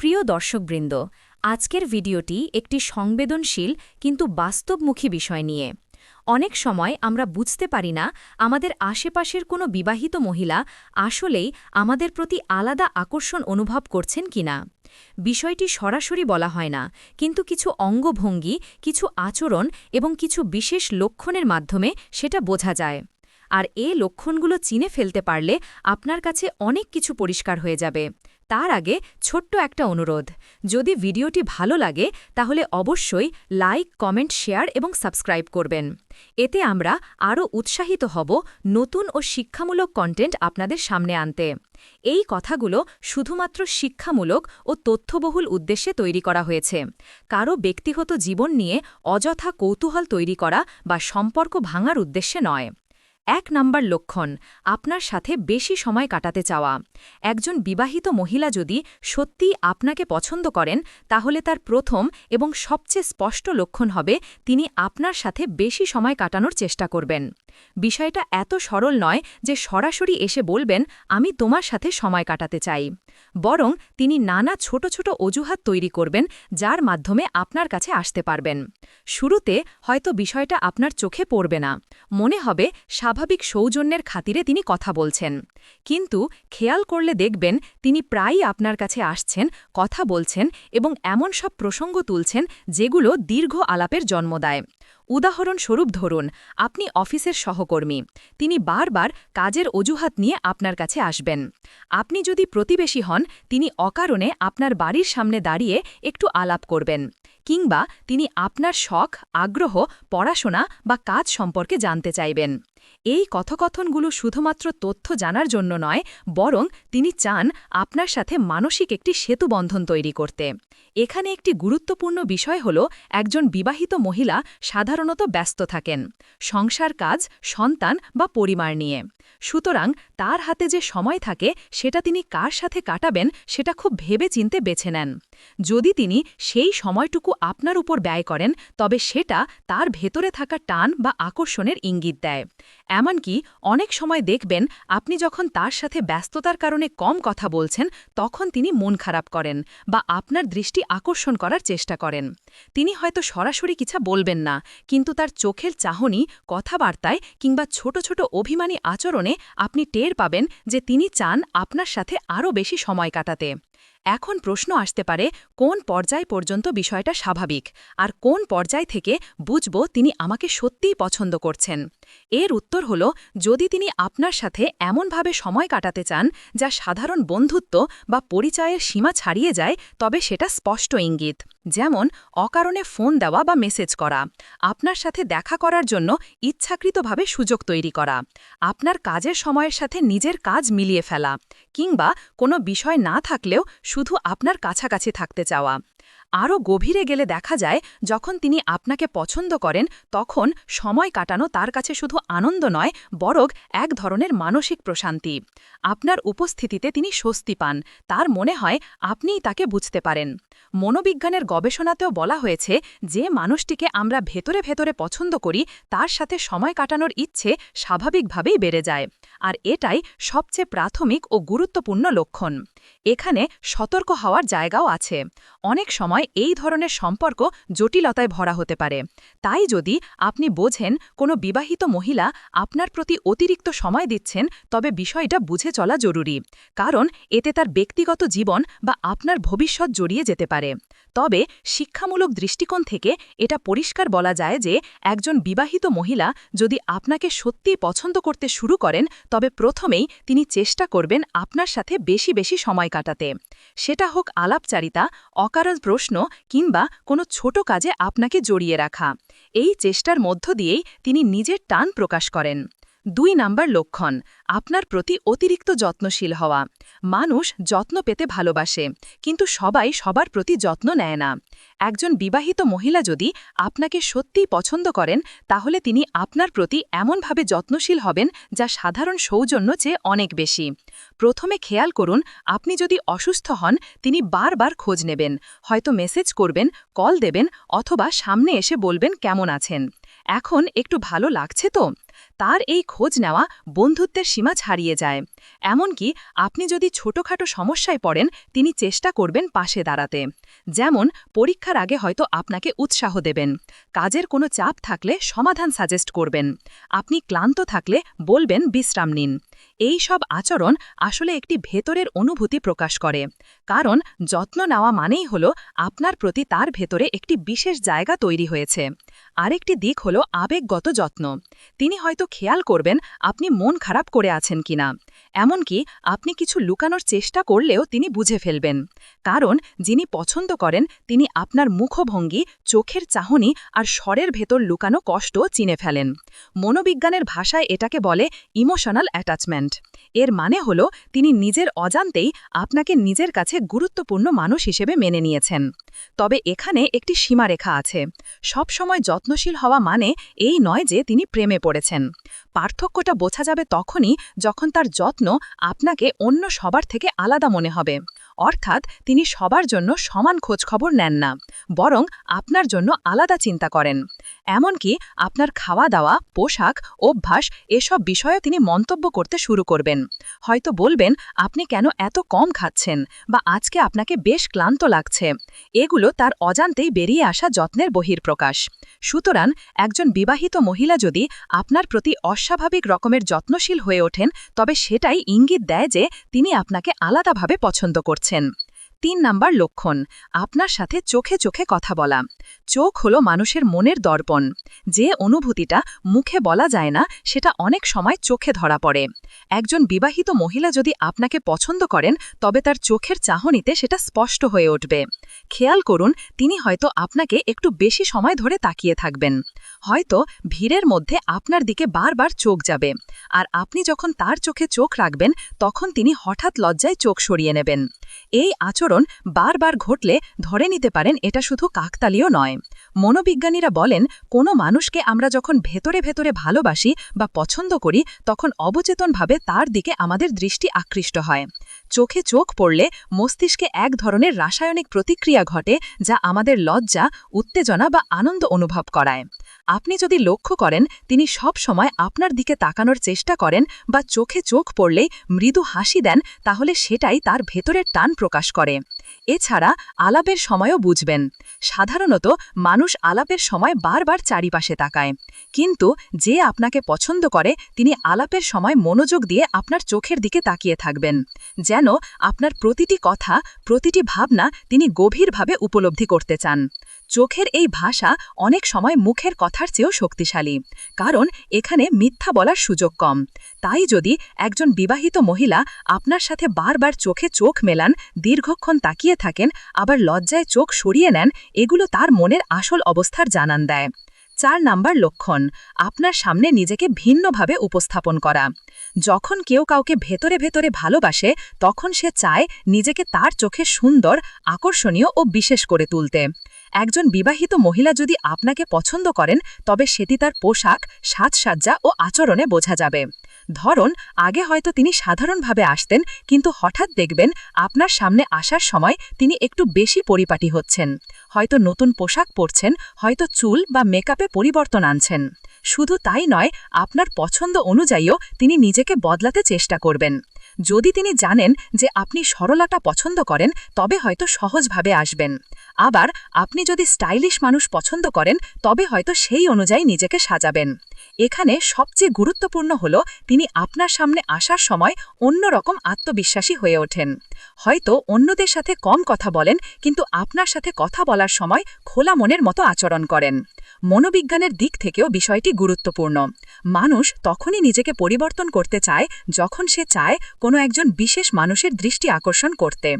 প্রিয় দর্শকবৃন্দ, আজকের ভিডিওটি একটি সংবেদনশীল কিন্তু বাস্তবমুখী বিষয় নিয়ে। অনেক সময় আমরা বুঝতে পারি না আমাদের আশেপাশের কোনো বিবাহিত মহিলা আসলেই আমাদের প্রতি আলাদা আকর্ষণ অনুভব করছেন কিনা। বিষয়টি সরাসরি বলা হয় না, কিন্তু কিছু অঙ্গভঙ্গি, কিছু আচরণ এবং কিছু বিশেষ লক্ষণের মাধ্যমে সেটা বোঝা যায়। আর লক্ষণগুলো চিনে ফেলতে পারলে আপনার কাছে অনেক কিছু পরিষ্কার হয়ে যাবে। তার আগে ছোট্ট একটা অনুরোধ, যদি ভিডিওটি ভালো লাগে তাহলে অবশ্যই লাইক, কমেন্ট, শেয়ার এবং সাবস্ক্রাইব করবেন। এতে আমরা আরও উৎসাহিত হব নতুন ও শিক্ষামূলক কন্টেন্ট আপনাদের সামনে আনতে। এই কথাগুলো শুধুমাত্র শিক্ষামূলক ও তথ্যবহুল উদ্দেশ্যে তৈরি করা হয়েছে। কারও ব্যক্তিগত জীবন নিয়ে অযথা কৌতূহল তৈরি করা বা সম্পর্ক ভাঙার উদ্দেশ্যে নয়। ১ নম্বর লক্ষণ, আপনার সাথে বেশি সময় কাটাতে চাওয়া। একজন বিবাহিত মহিলা যদি সত্যিই আপনাকে পছন্দ করেন, তাহলে তার প্রথম এবং সবচেয়ে স্পষ্ট লক্ষণ হবে তিনি আপনার সাথে বেশি সময় কাটানোর চেষ্টা করবেন। বিষয়টা এত সরল নয় যে সরাসরি এসে বলবেন আমি তোমার সাথে সময় কাটাতে চাই, বরং তিনি নানা ছোট ছোট অজুহাত তৈরি করবেন যার মাধ্যমে আপনার কাছে আসতে পারবেন। শুরুতে হয়তো বিষয়টা আপনার চোখে পড়বে না, মনে হবে স্বাভাবিক সৌজন্যের খাতিরে তিনি কথা বলছেন, কিন্তু খেয়াল করলে দেখবেন তিনি প্রায়ই আপনার কাছে আসছেন, কথা বলছেন এবং এমন সব প্রসঙ্গ তুলছেন যেগুলো দীর্ঘ আলাপের জন্ম দেয়। উদাহরণস্বরূপ ধরুন, আপনি অফিসের সহকর্মী, তিনি বারবার কাজের অজুহাত নিয়ে আপনার কাছে আসবেন। আপনি যদি প্রতিবেশী হন, তিনি অকারণে আপনার বাড়ির সামনে দাঁড়িয়ে একটু আলাপ করবেন, কিংবা তিনি আপনার শখ, আগ্রহ, পড়াশোনা বা কাজ সম্পর্কে জানতে চাইবেন। এই কথোপকথনগুলো শুধুমাত্র তথ্য জানার জন্য নয়, বরং তিনি চান আপনার সাথে মানসিক একটি সেতুবন্ধন তৈরি করতে। এখানে একটি গুরুত্বপূর্ণ বিষয় হল, একজন বিবাহিত মহিলা সাধারণত ব্যস্ত থাকেন, সংসার, কাজ, সন্তান বা পরিবার নিয়ে। সুতরাং তার হাতে যে সময় থাকে সেটা তিনি কার সাথে কাটাবেন সেটা খুব ভেবেচিন্তে বেছে নেন। যদি তিনি সেই সময়টুকু আপনার উপর ব্যয় করেন, তবে সেটা তার ভেতরে থাকা টান বা আকর্ষণের ইঙ্গিত দেয়। এমনকি অনেক সময় দেখবেন আপনি যখন তার সাথে ব্যস্ততার কারণে কম কথা বলছেন, তখন তিনি মন খারাপ করেন বা আপনার দৃষ্টি আকর্ষণ করার চেষ্টা করেন। তিনি হয়তো সরাসরি কিছু বলবেন না, কিন্তু তার চোখের চাহনি, কথাবার্তায় কিংবা ছোট ছোট অভিমানী আচরণে আপনি টের পাবেন যে তিনি চান আপনার সাথে আরও বেশি সময় কাটাতে। এখন প্রশ্ন আসতে পারে, কোন পর্যায় পর্যন্ত বিষয়টা স্বাভাবিক, আর কোন পর্যায় থেকে বুঝব তিনি আমাকে সত্যিই পছন্দ করছেন? এর উত্তর হল, যদি তিনি আপনার সাথে এমনভাবে সময় কাটাতে চান যা সাধারণ বন্ধুত্ব বা পরিচয়ের সীমা ছাড়িয়ে যায়, তবে সেটা স্পষ্ট ইঙ্গিত। যেমন অকারণে ফোন দেওয়া বা মেসেজ করা, আপনার সাথে দেখা করার জন্য ইচ্ছাকৃতভাবে সুযোগ তৈরি করা, আপনার কাজের সময়ের সাথে নিজের কাজ মিলিয়ে ফেলা, কিংবা কোনো বিষয় না থাকলেও শুধু আপনার কাছাকাছি থাকতে চাওয়া। আরও গভীরে গেলে দেখা যায়, যখন তিনি আপনাকে পছন্দ করেন, তখন সময় কাটানো তার কাছে শুধু আনন্দ নয়, বরং এক ধরনের মানসিক প্রশান্তি। আপনার উপস্থিতিতে তিনি স্বস্তি পান, তার মনে হয় আপনিই তাকে বুঝতে পারেন। মনোবিজ্ঞানের গবেষণাতেও বলা হয়েছে, যে মানুষটিকে আমরা ভেতরে ভেতরে পছন্দ করি, তার সাথে সময় কাটানোর ইচ্ছে স্বাভাবিকভাবেই বেড়ে যায়। আর এটাই সবচেয়ে প্রাথমিক ও গুরুত্বপূর্ণ লক্ষণ। এখানে সতর্ক হওয়ার জায়গাও আছে। অনেক সময় এই ধরনের সম্পর্ক জটিলতায় ভরা হতে পারে। তাই যদি আপনি বোঝেন কোনো বিবাহিত মহিলা আপনার প্রতি অতিরিক্ত সময় দিচ্ছেন, তবে বিষয়টা বুঝে চলা জরুরি, কারণ এতে তার ব্যক্তিগত জীবন বা আপনার ভবিষ্যৎ জড়িয়ে যেতে পারে। তবে শিক্ষামূলক দৃষ্টিকোণ থেকে এটা পরিষ্কার বলা যায় যে, একজন বিবাহিত মহিলা যদি আপনাকে সত্যিই পছন্দ করতে শুরু করেন, তবে প্রথমেই তিনি চেষ্টা করবেন আপনার সাথে বেশি বেশি সময় কাটাতে। সেটা হোক আলাপচারিতা, অকারণ প্রশ্ন, কিংবা কোনো ছোট কাজে আপনাকে জড়িয়ে রাখা। এই চেষ্টার মধ্য দিয়েই তিনি নিজের টান প্রকাশ করেন। ২ নম্বর লক্ষণ, আপনার প্রতি অতিরিক্ত যত্নশীল হওয়া। মানুষ যত্ন পেতে ভালোবাসে, কিন্তু সবাই সবার প্রতি যত্ন নেয় না। একজন বিবাহিত মহিলা যদি আপনাকে সত্যিই পছন্দ করেন, তাহলে তিনি আপনার প্রতি এমনভাবে যত্নশীল হবেন যা সাধারণ সৌজন্য চেয়ে অনেক বেশি। প্রথমে খেয়াল করুন, আপনি যদি অসুস্থ হন, তিনি বারবার খোঁজ নেবেন, হয়তো মেসেজ করবেন, কল দেবেন, অথবা সামনে এসে বলবেন কেমন আছেন, এখন একটু ভালো লাগছে তো। তার এই খোঁজ নেওয়া বন্ধুত্বের সীমা ছাড়িয়ে যায়। এমনকি আপনি যদি ছোটখাটো সমস্যায় পড়েন তিনি চেষ্টা করবেন পাশে দাঁড়াতে। যেমন পরীক্ষার আগে হয়তো আপনাকে উৎসাহ দেবেন, কাজের কোনো চাপ থাকলে সমাধান সাজেস্ট করবেন, আপনি ক্লান্ত থাকলে বলবেন বিশ্রাম নিন। এই সব আচরণ আসলে একটি ভেতরের অনুভূতি প্রকাশ করে, কারণ যত্ন নেওয়া মানেই হলো আপনার প্রতি তার ভেতরে একটি বিশেষ জায়গা তৈরি হয়েছে। আরেকটি দিক হলো আবেগগত যত্ন। তিনি হয়তো খেয়াল করবেন আপনি মন খারাপ করে আছেন কিনা, এমনকি আপনি কিছু লুকানোর চেষ্টা করলেও তিনি বুঝে ফেলবেন, কারণ যিনি পছন্দ করেন তিনি আপনার মুখভঙ্গি, চোখের চাহনি আর স্বরের ভেতর লুকানো কষ্ট চিনে ফেলেন। মনোবিজ্ঞানের ভাষায় এটাকে বলে ইমোশনাল অ্যাটাচমেন্ট। এর মানে হলো তিনি নিজের অজান্তেই আপনাকে নিজের কাছে গুরুত্বপূর্ণ মানুষ হিসেবে মেনে নিয়েছেন। তবে এখানে একটি সীমারেখা আছে। সবসময় যত্নশীল হওয়া মানে এই নয় যে তিনি প্রেমে পড়েছেন। পার্থক্যটা বোঝা যাবে তখনই যখন তার যত্ন আপনাকে অন্য সবার থেকে আলাদা মনে হবে। অর্থাৎ তিনি সবার জন্য সমান খোঁজখবর নেন না, বরং আপনার জন্য আলাদা চিন্তা করেন। এমনকি আপনার খাওয়া দাওয়া, পোশাক, অভ্যাস এসব বিষয়ে তিনি মন্তব্য করতে শুরু করবেন। হয়তো বলবেন আপনি কেন এত কম খাচ্ছেন, বা আজকে আপনাকে বেশ ক্লান্ত লাগছে। এগুলো তার অজান্তেই বেরিয়ে আসা যত্নের বহিঃপ্রকাশ। সুতরাং একজন বিবাহিত মহিলা যদি আপনার প্রতি অস্বাভাবিক রকমের যত্নশীল হয়ে ওঠেন, তবে সেটাই ইঙ্গিত দেয় যে তিনি আপনাকে আলাদাভাবে পছন্দ করছেন। ৩ নাম্বার লক্ষণ, আপনার সাথে চোখে চোখে কথা বলা। চোখ হলো মানুষের মনের দর্পণ। যে অনুভূতিটা মুখে বলা যায় না, সেটা অনেক সময় চোখে ধরা পড়ে। একজন বিবাহিত মহিলা যদি আপনাকে পছন্দ করেন, তবে তার চোখের চাহনিতে সেটা স্পষ্ট হয়ে উঠবে। খেয়াল করুন, তিনি হয়তো আপনাকে একটু বেশি সময় ধরে তাকিয়ে থাকবেন। হয়তো ভিড়ের মধ্যে আপনার দিকে বারবার চোখ যাবে, আর আপনি যখন তার চোখে চোখ রাখবেন, তখন তিনি হঠাৎ লজ্জায় চোখ সরিয়ে নেবেন। এই আচরণ বারবার ঘটলে ধরে নিতে পারেন এটা শুধু কাকতালীয় নয়। মনোবিজ্ঞানীরা বলেন, কোনো মানুষকে আমরা যখন ভেতরে ভেতরে ভালোবাসি বা পছন্দ করি, তখন অবচেতনভাবে তার দিকে আমাদের দৃষ্টি আকৃষ্ট হয়। চোখে চোখ পড়লে মস্তিষ্কে এক ধরনের রাসায়নিক প্রতিক্রিয়া ঘটে, যা আমাদের লজ্জা, উত্তেজনা বা আনন্দ অনুভব করায়। আপনি যদি লক্ষ্য করেন তিনি সব সময় আপনার দিকে তাকানোর চেষ্টা করেন বা চোখে চোখ পড়লেই মৃদু হাসি দেন, তাহলে সেটাই তার ভেতরের টান প্রকাশ করে। এছাড়া আলাপের সময়ও বুঝবেন। সাধারণত মানুষ আলাপের সময় বারবার চারিপাশে তাকায়, কিন্তু যে আপনাকে পছন্দ করে তিনি আলাপের সময় মনোযোগ দিয়ে আপনার চোখের দিকে তাকিয়ে থাকবেন, যেন আপনার প্রতিটি কথা, প্রতিটি ভাবনা তিনি গভীরভাবে উপলব্ধি করতে চান। চোখের এই ভাষা অনেক সময় মুখের কথার চেয়েও শক্তিশালী, কারণ এখানে মিথ্যা বলার সুযোগ কম। তাই যদি একজন বিবাহিত মহিলা আপনার সাথে বারবার চোখে চোখ মেলান, দীর্ঘক্ষণ তাকিয়ে থাকেন, আবার লজ্জায় চোখ সরিয়ে নেন, এগুলো তার মনের আসল অবস্থার জানান দেয়। ৪ নাম্বার লক্ষণ, আপনার সামনে নিজেকে ভিন্নভাবে উপস্থাপন করা। যখন কেউ কাউকে ভেতরে ভেতরে ভালোবাসে, তখন সে চায় নিজেকে তার চোখে সুন্দর, আকর্ষণীয় ও বিশেষ করে তুলতে। একজন বিবাহিত মহিলা যদি আপনাকে পছন্দ করেন, তবে সেটি তার পোশাক, সাজসজ্জা ও আচরণে বোঝা যাবে। ধরুন, আগে হয়তো তিনি সাধারণভাবে আসতেন, কিন্তু হঠাৎ দেখবেন আপনার সামনে আসার সময় তিনি একটু বেশি পরিপাটি হচ্ছেন। হয়তো নতুন পোশাক পরছেন, হয়তো চুল বা মেকআপে পরিবর্তন আনছেন। শুধু তাই নয়, আপনার পছন্দ অনুযায়ীও তিনি নিজেকে বদলাতে চেষ্টা করবেন। যদি তিনি জানেন যে আপনি সরলতা পছন্দ করেন, তবে হয়তো সহজভাবে আসবেন। আবার আপনি যদি স্টাইলিশ মানুষ পছন্দ করেন, তবে হয়তো সেই অনুযায়ী নিজেকে সাজাবেন। এখানে সবচেয়ে গুরুত্বপূর্ণ হল তিনি আপনার সামনে আসার সময় অন্যরকম আত্মবিশ্বাসী হয়ে ওঠেন। হয়তো অন্যদের সাথে কম কথা বলেন, কিন্তু আপনার সাথে কথা বলার সময় খোলা মনের মতো আচরণ করেন। মনোবিজ্ঞানের দিক থেকেও বিষয়টি গুরুত্বপূর্ণ। মানুষ তখনই নিজেকে পরিবর্তন করতে চায় যখন সে চায় কোনো একজন বিশেষ মানুষের দৃষ্টি আকর্ষণ করতে।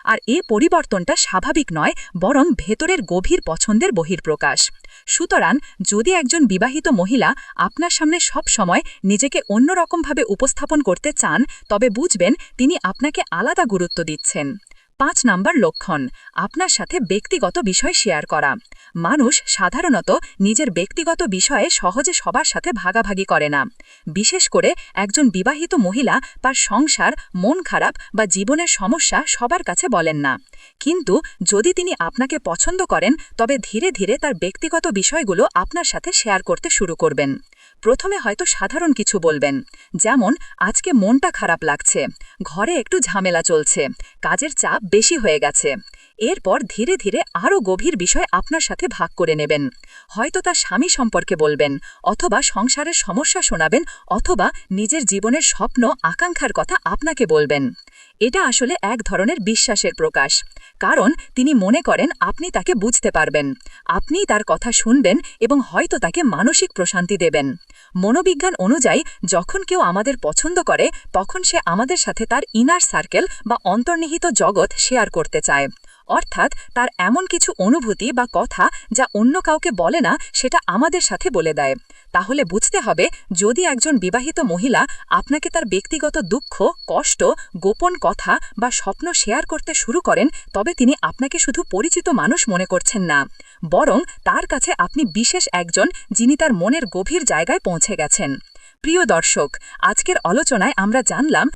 আর এ পরিবর্তনটা স্বাভাবিক নয়, বরং ভেতরের গভীর পছন্দের বহিঃপ্রকাশ। সুতরাং যদি একজন বিবাহিত মহিলা আপনার সামনে সব সময় নিজেকে অন্যরকমভাবে উপস্থাপন করতে চান, তবে বুঝবেন তিনি আপনাকে আলাদা গুরুত্ব দিচ্ছেন। ৫ নাম্বার লক্ষণ, আপনার সাথে ব্যক্তিগত বিষয় শেয়ার করা। মানুষ সাধারণত নিজের ব্যক্তিগত বিষয়ে সহজে সবার সাথে ভাগাভাগি করে না। বিশেষ করে একজন বিবাহিত মহিলা তার সংসার, মন খারাপ বা জীবনের সমস্যা সবার কাছে বলেন না। কিন্তু যদি তিনি আপনাকে পছন্দ করেন, তবে ধীরে ধীরে তার ব্যক্তিগত বিষয়গুলো আপনার সাথে শেয়ার করতে শুরু করবেন। প্রথমে হয়তো সাধারণ কিছু বলবেন, যেমন আজকে মনটা খারাপ লাগছে, ঘরে একটু ঝামেলা চলছে, কাজের চাপ বেশি হয়ে গেছে। এরপর ধীরে ধীরে আরও গভীর বিষয় আপনার সাথে ভাগ করে নেবেন। হয়তো তার স্বামী সম্পর্কে বলবেন, অথবা সংসারের সমস্যা শোনাবেন, অথবা নিজের জীবনের স্বপ্ন আকাঙ্ক্ষার কথা আপনাকে বলবেন। এটা আসলে এক ধরনের বিশ্বাসের প্রকাশ, কারণ তিনি মনে করেন আপনি তাকে বুঝতে পারবেন, আপনি তার কথা শুনবেন এবং হয়তো তাকে মানসিক প্রশান্তি দেবেন। মনোবিজ্ঞান অনুযায়ী যখন কেউ আমাদের পছন্দ করে, তখন সে আমাদের সাথে তার ইনার সার্কেল বা অন্তর্নিহিত জগৎ শেয়ার করতে চায়। অর্থাৎ তার এমন কিছু অনুভূতি বা কথা যা অন্য কাউকে বলে না, সেটা আমাদের সাথে বলে দেয়। তাহলে বুঝতে হবে, যদি একজন বিবাহিত মহিলা আপনাকে তার ব্যক্তিগত দুঃখ, কষ্ট, গোপন কথা বা স্বপ্ন শেয়ার করতে শুরু করেন, তবে তিনি আপনাকে শুধু পরিচিত মানুষ মনে করছেন না, বরং তার কাছে আপনি বিশেষ একজন, যিনি তার মনের গভীর জায়গায় পৌঁছে গেছেন। প্রিয় দর্শক, আজকের আলোচনায় আমরা জানলাম